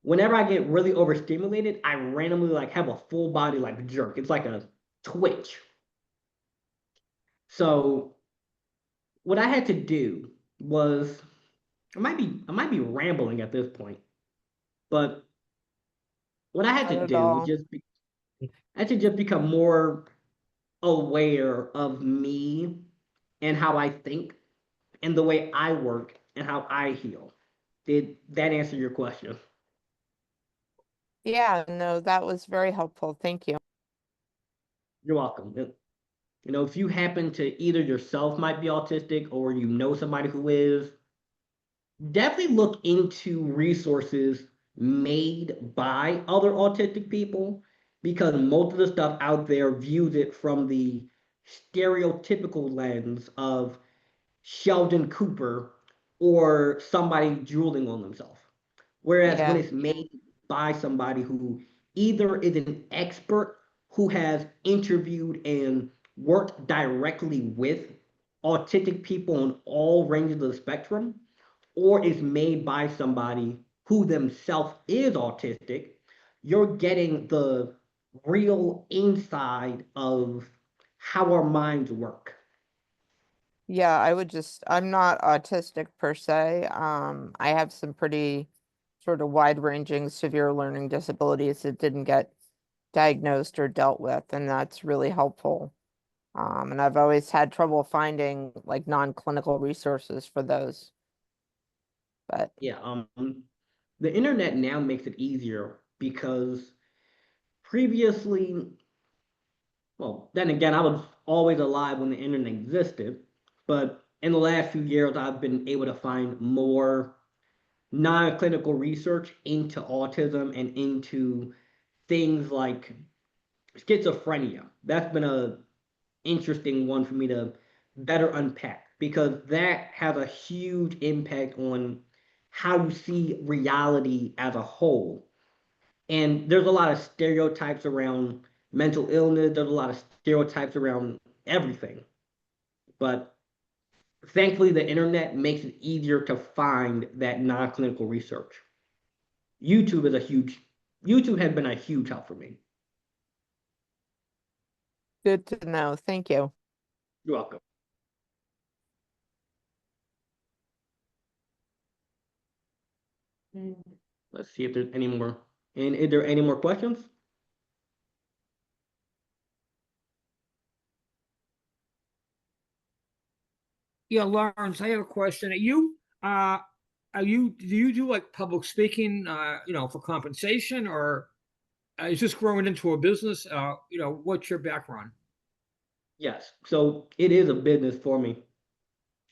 whenever I get really overstimulated, I randomly like have a full body like jerk. It's like a twitch. So what I had to do was, I might be rambling at this point, but what I had Not to at do was all. I had to just become more aware of me and how I think and the way I work and how I heal. Did that answer your question? Yeah, no, that was very helpful. Thank you. You're welcome. If you happen to either yourself might be autistic or somebody who is, definitely look into resources made by other autistic people, because most of the stuff out there views it from the stereotypical lens of Sheldon Cooper or somebody drooling on themselves. Whereas when Yeah, it's made by somebody who either is an expert who has interviewed and worked directly with autistic people on all ranges of the spectrum, or is made by somebody who themselves is autistic, you're getting the real inside of how our minds work. yeah, I'm not autistic per se. I have some pretty sort of wide-ranging severe learning disabilities that didn't get diagnosed or dealt with, and that's really helpful. And I've always had trouble finding like non-clinical resources for those. But Yeah, the internet now makes it easier because previously, well, then again, I was always alive when the internet existed, but in the last few years, I've been able to find more non-clinical research into autism and into things like schizophrenia. That's been a interesting one for me to better unpack, because that has a huge impact on how you see reality as a whole. And there's a lot of stereotypes around mental illness, there's a lot of stereotypes around everything. But thankfully, the internet makes it easier to find that non-clinical research. YouTube is a huge, YouTube has been a huge help for me. good to know. Thank you. You're welcome. Let's see if there's any more. And is there any more questions? Yeah, Lawrence, I have a question. Do you do like public speaking, for compensation, or is this growing into a business? What's your background? Yes. So it is a business for me.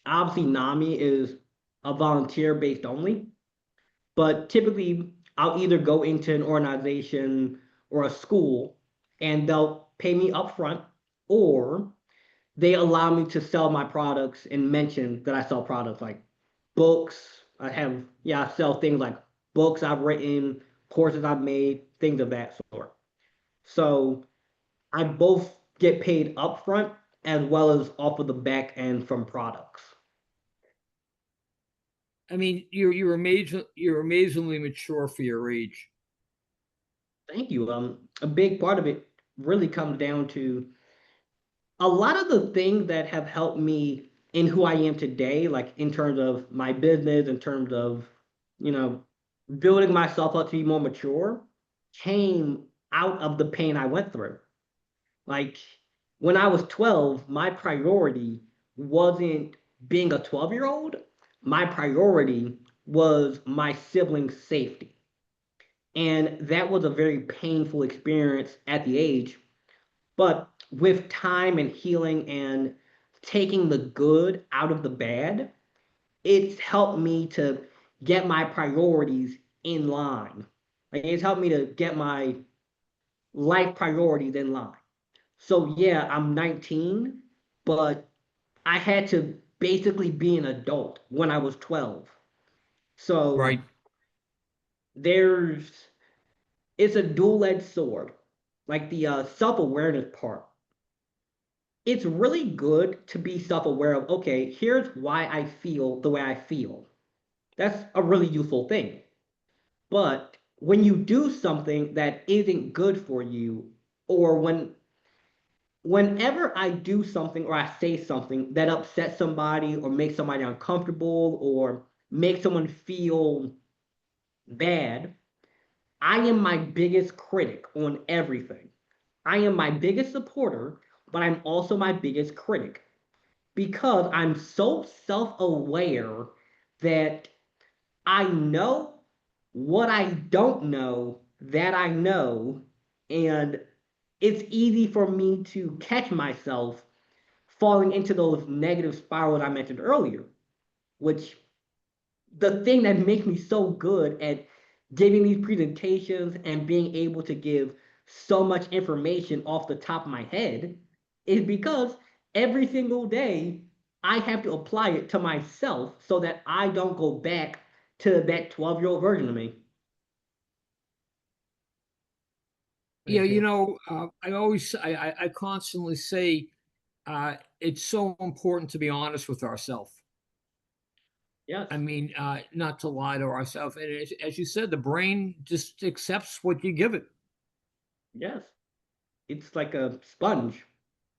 Obviously, NAMI is a volunteer based only, but typically I'll either go into an organization or a school and they'll pay me upfront, or they allow me to sell my products and mention that I sell products like books. I sell things like books I've written, courses I've made, things of that sort. So I both get paid upfront as well as off of the back end from products. I mean, you're amazingly mature for your age. Thank you. A big part of it really comes down to a lot of the things that have helped me in who I am today, like in terms of my business, in terms of, you know, building myself up to be more mature, came out of the pain I went through. Like when I was 12, my priority wasn't being a 12-year-old. My priority was my siblings' safety. And that was a very painful experience at the age. But with time and healing and taking the good out of the bad, it's helped me to get my priorities in line. Like it's helped me to get my life priorities in line. So yeah, I'm 19, but I had to basically be an adult when I was 12. So Right. there's it's a dual-edged sword. Like the self-awareness part. It's really good to be self-aware of, okay, here's why I feel the way I feel. That's a really useful thing. But when you do something that isn't good for you, or whenever I do something or I say something that upsets somebody or makes somebody uncomfortable or makes someone feel bad, I am my biggest critic on everything. I am my biggest supporter, but I'm also my biggest critic because I'm so self aware that I know what I don't know that I know. And it's easy for me to catch myself falling into those negative spirals I mentioned earlier, which the thing that makes me so good at giving these presentations and being able to give so much information off the top of my head is because every single day I have to apply it to myself so that I don't go back to that 12-year-old version of me. Yeah, Thank you. I constantly say, it's so important to be honest with ourselves. Yes, I mean, not to lie to ourselves. And as you said, the brain just accepts what you give it. yes. It's like a sponge.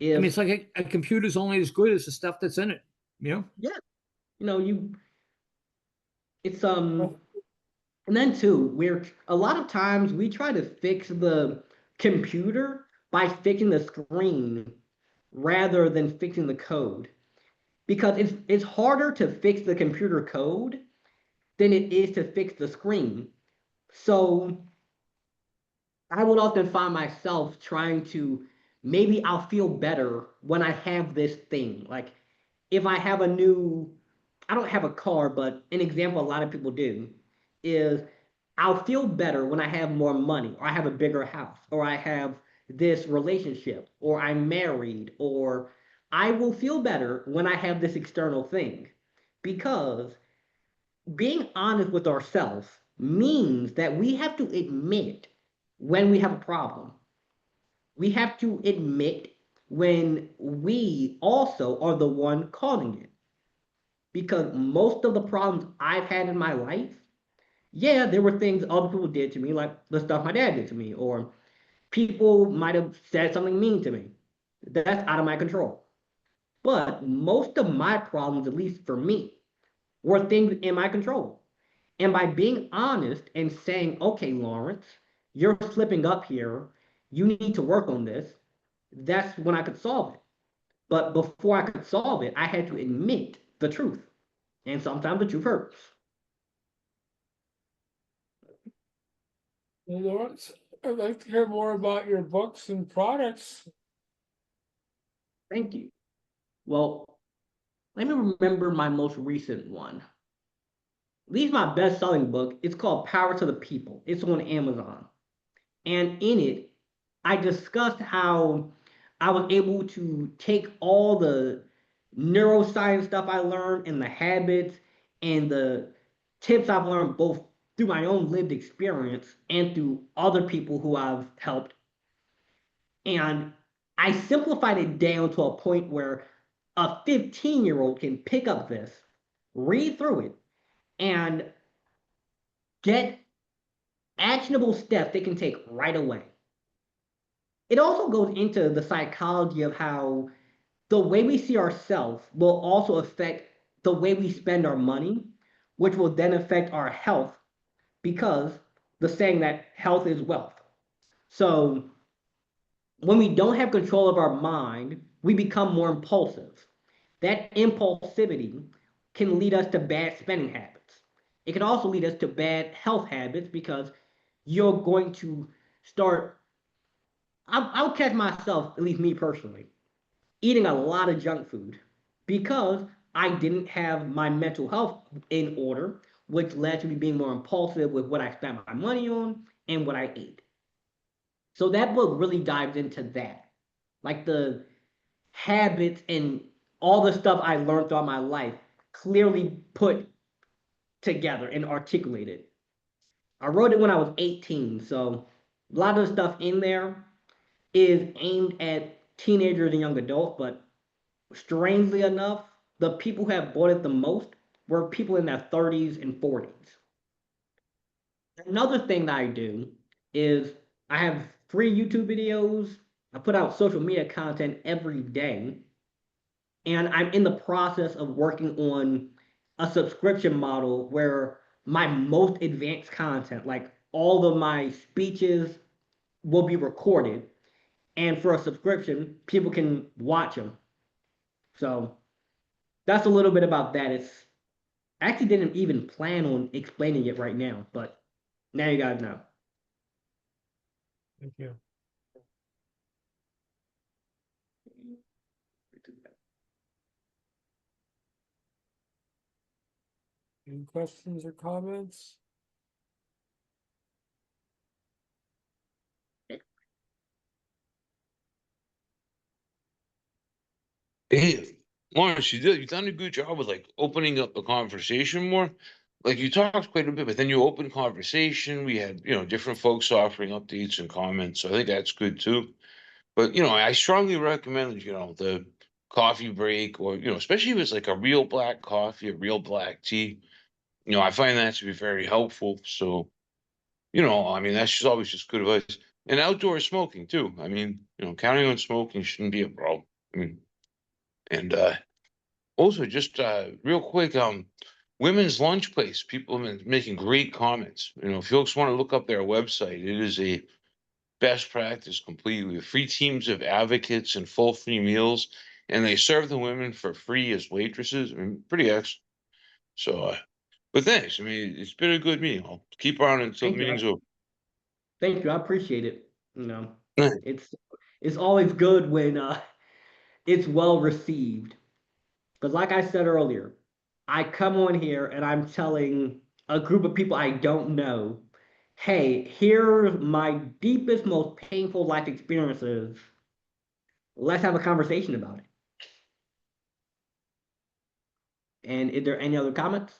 I mean, If, it's like a computer's only as good as the stuff that's in it. You know? yeah, you it's Well, and then too, we're a lot of times we try to fix the computer by fixing the screen rather than fixing the code. Because it's harder to fix the computer code than it is to fix the screen. So I would often find myself trying to maybe I'll feel better when I have this thing. Like if I have a new, I don't have a car, but an example a lot of people do is I'll feel better when I have more money, or I have a bigger house, or I have this relationship, or I'm married, or I will feel better when I have this external thing. Because being honest with ourselves means that we have to admit when we have a problem. We have to admit when we also are the one causing it. Because most of the problems I've had in my life, yeah, there were things other people did to me, like the stuff my dad did to me, or people might have said something mean to me. That's out of my control. But most of my problems, at least for me, were things in my control. And by being honest and saying, okay, Lawrence, you're slipping up here. You need to work on this. That's when I could solve it. But before I could solve it, I had to admit the truth. And sometimes the truth hurts. Well, Lawrence, I'd like to hear more about your books and products. Thank you. Well, let me remember my most recent one. This is my best-selling book. It's called Power to the People. It's on Amazon. And in it, I discussed how I was able to take all the neuroscience stuff I learned and the habits and the tips I've learned both through my own lived experience and through other people who I've helped. And I simplified it down to a point where a 15-year-old can pick up this, read through it, and get actionable steps they can take right away. It also goes into the psychology of how the way we see ourselves will also affect the way we spend our money, which will then affect our health because the saying that health is wealth. So when we don't have control of our mind, we become more impulsive. That impulsivity can lead us to bad spending habits. It can also lead us to bad health habits because you're going to start. I'll catch myself, at least me personally, eating a lot of junk food because I didn't have my mental health in order, which led to me being more impulsive with what I spent my money on and what I ate. So that book really dives into that, like the habits and all the stuff I learned throughout my life, clearly put together and articulated. I wrote it when I was 18, so a lot of the stuff in there is aimed at teenagers and young adults, but strangely enough, the people who have bought it the most were people in their 30s and 40s. Another thing that I do is I have 3 YouTube videos. I put out social media content every day, and I'm in the process of working on a subscription model where my most advanced content, like all of my speeches, will be recorded. And for a subscription, people can watch them. So that's a little bit about that. I actually didn't even plan on explaining it right now, but now you guys know. Thank you. Any questions or comments? Hey, Lawrence, you've done a good job with like opening up the conversation more. Like you talked quite a bit, but then you opened conversation. We had, different folks offering updates and comments. So I think that's good too. But I strongly recommend, the coffee break or, especially if it's like a real black coffee, a real black tea. I find that to be very helpful. So, I mean, that's just always just good advice. And outdoor smoking too. I mean, counting on smoking shouldn't be a problem. I mean, and also just real quick, women's lunch place. People have been making great comments. If folks want to look up their website, it is a best practice completely. We have free teams of advocates and full free meals, and they serve the women for free as waitresses. I mean, pretty excellent. So, but thanks. I mean, it's been a good meeting. I'll keep on until the Thank you. meeting's over. Thank you. I appreciate it. It's it's always good when it's well received. Because like I said earlier, I come on here and I'm telling a group of people I don't know, hey, here's my deepest, most painful life experiences. Let's have a conversation about it. And is there any other comments?